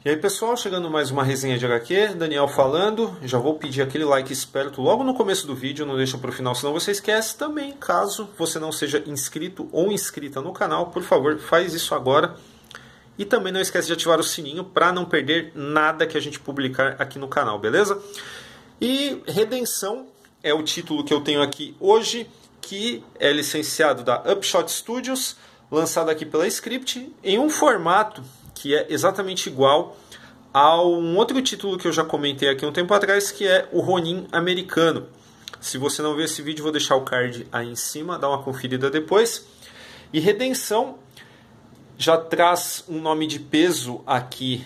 E aí pessoal, chegando mais uma resenha de HQ, Daniel falando, já vou pedir aquele like esperto logo no começo do vídeo, não deixa para o final senão você esquece. Também, caso você não seja inscrito ou inscrita no canal, por favor, faz isso agora. E também não esquece de ativar o sininho para não perder nada que a gente publicar aqui no canal, beleza? E Redenção é o título que eu tenho aqui hoje, que é licenciado da Upshot Studios, lançado aqui pela Script, em um formato que é exatamente igual a um outro título que eu já comentei aqui um tempo atrás, que é o Ronin americano. Se você não viu esse vídeo, vou deixar o card aí em cima, dá uma conferida depois. E Redenção já traz um nome de peso aqui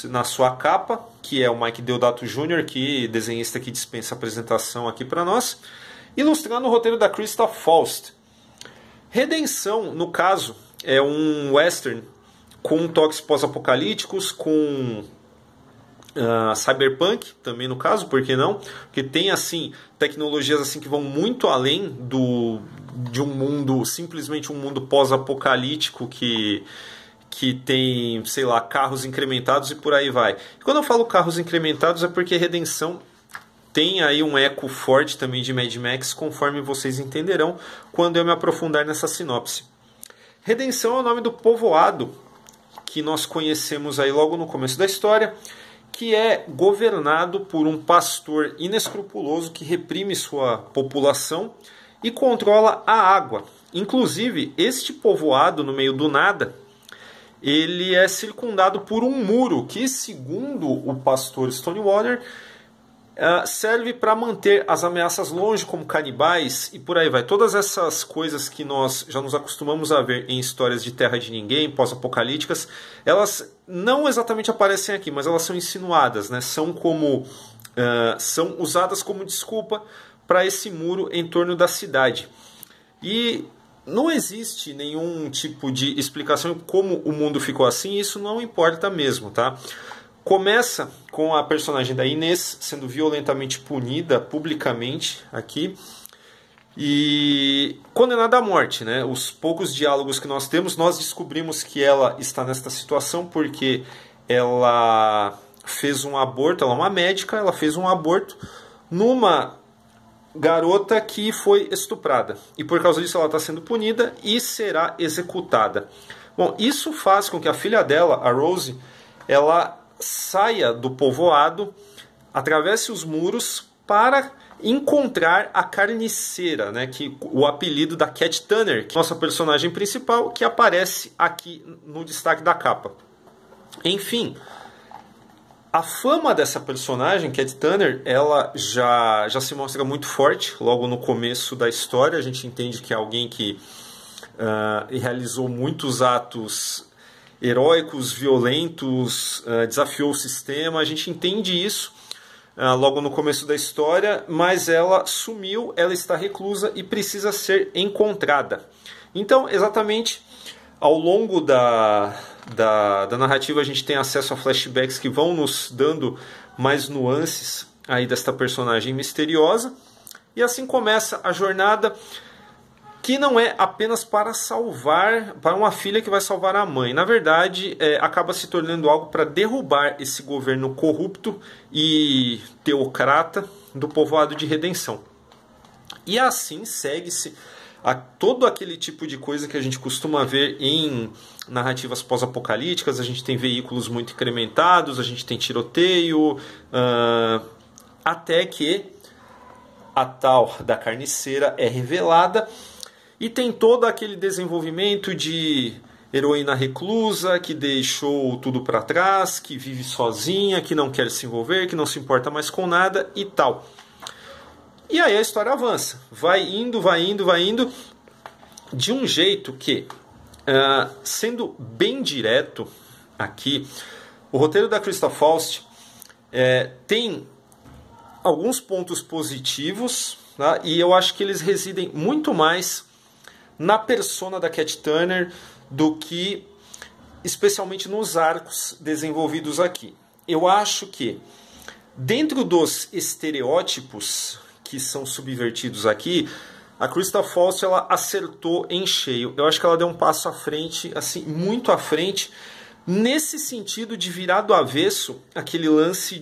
na sua capa, que é o Mike Deodato Jr., que desenhista que dispensa a apresentação aqui para nós, ilustrando o roteiro da Christa Faust. Redenção, no caso, é um western com toques pós-apocalípticos, com cyberpunk também no caso, por que não? Porque tem assim tecnologias assim que vão muito além de um mundo, simplesmente um mundo pós-apocalíptico que tem, sei lá, carros incrementados e por aí vai. E quando eu falo carros incrementados é porque Redenção tem aí um eco forte também de Mad Max, conforme vocês entenderão quando eu me aprofundar nessa sinopse. Redenção é o nome do povoado que nós conhecemos aí logo no começo da história, que é governado por um pastor inescrupuloso que reprime sua população e controla a água. Inclusive, este povoado, no meio do nada, ele é circundado por um muro que, segundo o pastor Stonewater, serve para manter as ameaças longe, como canibais e por aí vai. Todas essas coisas que nós já nos acostumamos a ver em histórias de Terra de Ninguém, pós-apocalípticas, elas não exatamente aparecem aqui, mas elas são insinuadas, né? São usadas como desculpa para esse muro em torno da cidade. E não existe nenhum tipo de explicação como o mundo ficou assim, e isso não importa mesmo, tá? Começa com a personagem da Inês sendo violentamente punida publicamente aqui e condenada à morte, né? Os poucos diálogos que nós temos, nós descobrimos que ela está nesta situação porque ela fez um aborto, ela é uma médica, ela fez um aborto numa garota que foi estuprada. E por causa disso ela está sendo punida e será executada. Bom, isso faz com que a filha dela, a Rose, ela saia do povoado, atravesse os muros para encontrar a carniceira, né, que o apelido da Cat Turner, que é a nossa personagem principal, que aparece aqui no destaque da capa. Enfim, a fama dessa personagem, Cat Turner, ela já se mostra muito forte logo no começo da história. A gente entende que é alguém que realizou muitos atos heróicos, violentos, desafiou o sistema. A gente entende isso logo no começo da história, mas ela sumiu, ela está reclusa e precisa ser encontrada. Então, exatamente ao longo da narrativa, a gente tem acesso a flashbacks que vão nos dando mais nuances aí desta personagem misteriosa. E assim começa a jornada, que não é apenas para uma filha que vai salvar a mãe. Na verdade, acaba se tornando algo para derrubar esse governo corrupto e teocrata do povoado de Redenção. E assim segue-se a todo aquele tipo de coisa que a gente costuma ver em narrativas pós-apocalípticas. A gente tem veículos muito incrementados, a gente tem tiroteio, até que a tal da carniceira é revelada. E tem todo aquele desenvolvimento de heroína reclusa, que deixou tudo para trás, que vive sozinha, que não quer se envolver, que não se importa mais com nada e tal. E aí a história avança. Vai indo, de um jeito que, sendo bem direto aqui, o roteiro da Christa Faust tem alguns pontos positivos, tá? E eu acho que eles residem muito mais na persona da Cat Turner do que especialmente nos arcos desenvolvidos aqui. Eu acho que dentro dos estereótipos que são subvertidos aqui, a Christa Faust ela acertou em cheio. Eu acho que ela deu um passo à frente, assim, muito à frente nesse sentido de virar do avesso aquele lance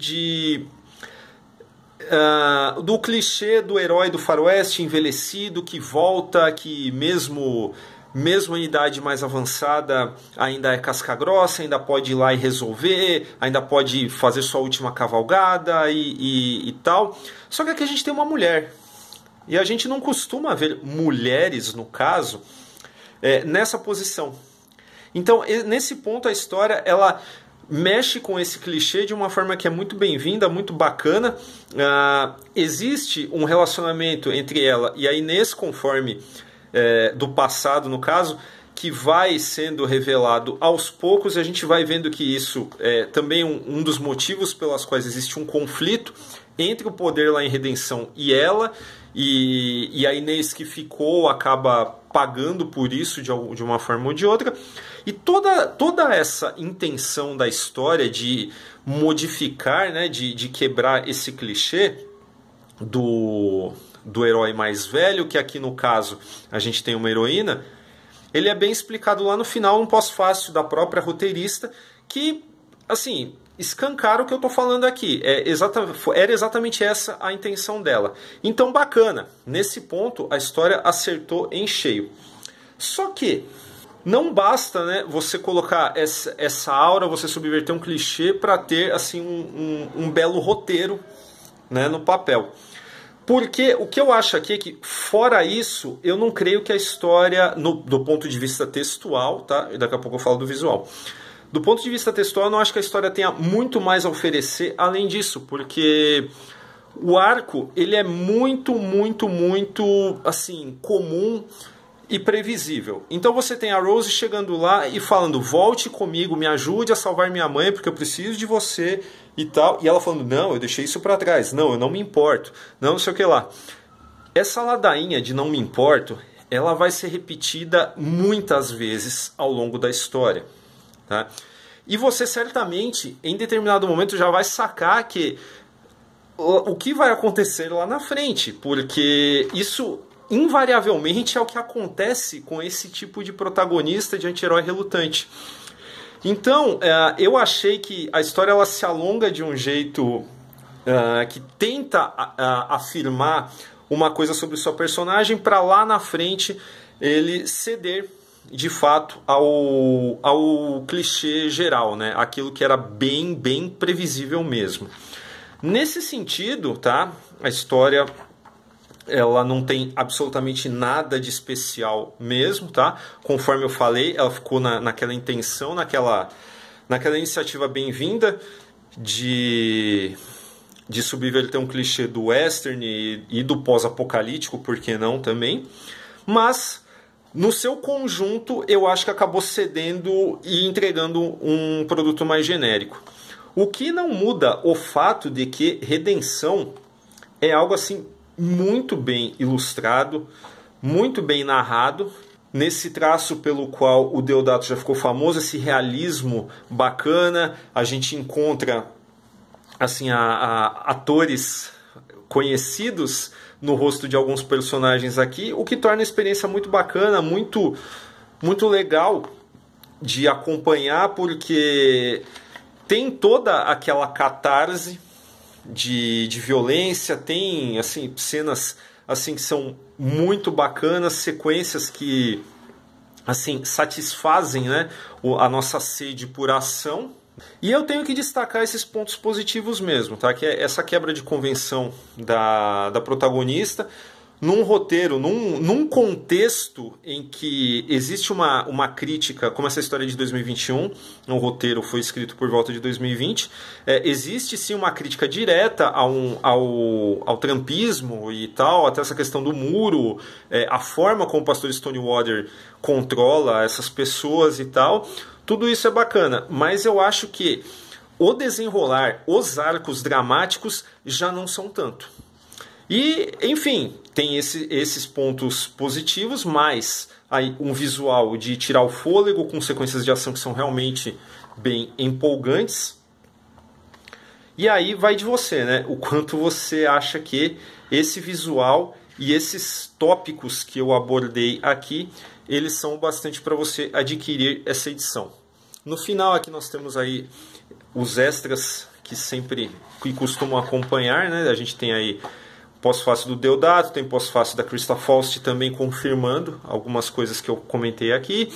do clichê do herói do faroeste envelhecido que volta, que mesmo em idade mais avançada ainda é casca grossa, ainda pode ir lá e resolver, ainda pode fazer sua última cavalgada e tal. Só que aqui a gente tem uma mulher. E a gente não costuma ver mulheres, no caso, nessa posição. Então, nesse ponto, a história ela mexe com esse clichê de uma forma que é muito bem-vinda, muito bacana. Existe um relacionamento entre ela e a Inês, conforme do passado, no caso, que vai sendo revelado aos poucos. A gente vai vendo que isso é também um dos motivos pelas quais existe um conflito entre o poder lá em Redenção e ela, e a Inês que ficou acaba pagando por isso de uma forma ou de outra. E toda essa intenção da história de modificar, né, de quebrar esse clichê do herói mais velho, que aqui no caso a gente tem uma heroína, ele é bem explicado lá no final, um pós-fácil da própria roteirista, que, assim, escancara o que eu estou falando aqui. Era exatamente essa a intenção dela. Então, bacana. Nesse ponto, a história acertou em cheio. Só que não basta, né, você colocar essa aura, você subverter um clichê para ter assim um belo roteiro, né, no papel. Porque o que eu acho aqui é que, fora isso, eu não creio que a história, do ponto de vista textual, tá? E daqui a pouco eu falo do visual. Do ponto de vista textual, eu não acho que a história tenha muito mais a oferecer além disso, porque o arco, ele é muito, assim, comum e previsível. Então você tem a Rose chegando lá e falando: volte comigo, me ajude a salvar minha mãe, porque eu preciso de você e tal. E ela falando: não, eu deixei isso pra trás, não, eu não me importo, não sei o que lá. Essa ladainha de não me importo, ela vai ser repetida muitas vezes ao longo da história, tá? E você certamente, em determinado momento, já vai sacar que o que vai acontecer lá na frente, porque isso invariavelmente é o que acontece com esse tipo de protagonista de anti-herói relutante. Então, eu achei que a história ela se alonga de um jeito que tenta afirmar uma coisa sobre o seu personagem, para lá na frente ele ceder de fato ao clichê geral, né? Aquilo que era bem previsível mesmo. Nesse sentido, tá? A história ela não tem absolutamente nada de especial mesmo, tá? Conforme eu falei, ela ficou naquela intenção, naquela iniciativa bem-vinda de subverter um clichê do western e do pós-apocalíptico, por que não também? Mas, no seu conjunto, eu acho que acabou cedendo e entregando um produto mais genérico. O que não muda o fato de que Redenção é algo assim muito bem ilustrado, muito bem narrado, nesse traço pelo qual o Deodato já ficou famoso, esse realismo bacana. A gente encontra assim atores conhecidos no rosto de alguns personagens aqui, o que torna a experiência muito bacana, muito legal de acompanhar, porque tem toda aquela catarse de violência, tem assim cenas assim que são muito bacanas, sequências que assim satisfazem, né, a nossa sede por ação. E eu tenho que destacar esses pontos positivos mesmo, tá? Que é essa quebra de convenção da protagonista num roteiro, num contexto em que existe uma crítica, como essa história de 2021, o roteiro foi escrito por volta de 2020, existe sim uma crítica direta ao trumpismo e tal, até essa questão do muro, a forma como o pastor Stonewater controla essas pessoas e tal. Tudo isso é bacana, mas eu acho que o desenrolar, os arcos dramáticos já não são tanto. E, enfim, tem esses pontos positivos, mas aí um visual de tirar o fôlego, com sequências de ação que são realmente bem empolgantes. E aí vai de você, né? O quanto você acha que esse visual e esses tópicos que eu abordei aqui, eles são bastante para você adquirir essa edição. No final aqui nós temos aí os extras que costumam acompanhar, né? A gente tem aí pós-fácil do Deodato, tem pós-fácil da Christa Faust também confirmando algumas coisas que eu comentei aqui.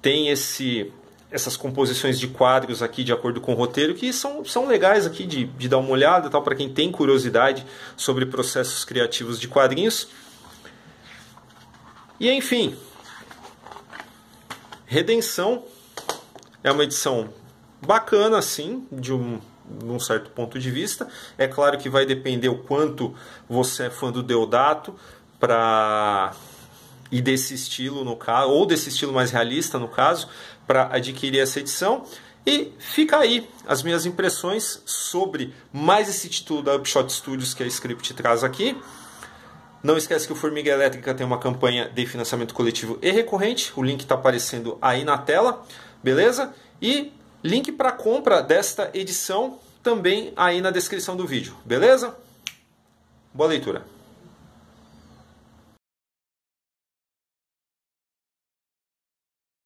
Tem essas composições de quadros aqui de acordo com o roteiro que são legais aqui de dar uma olhada, tal, para quem tem curiosidade sobre processos criativos de quadrinhos. E enfim, Redenção é uma edição bacana, assim, de um certo ponto de vista. É claro que vai depender o quanto você é fã do Deodato e desse estilo, no caso, ou desse estilo mais realista, no caso, para adquirir essa edição. E fica aí as minhas impressões sobre mais esse título da Upshot Studios que a Script traz aqui. Não esquece que o Formiga Elétrica tem uma campanha de financiamento coletivo e recorrente. O link está aparecendo aí na tela, beleza? E link para compra desta edição também aí na descrição do vídeo, beleza? Boa leitura!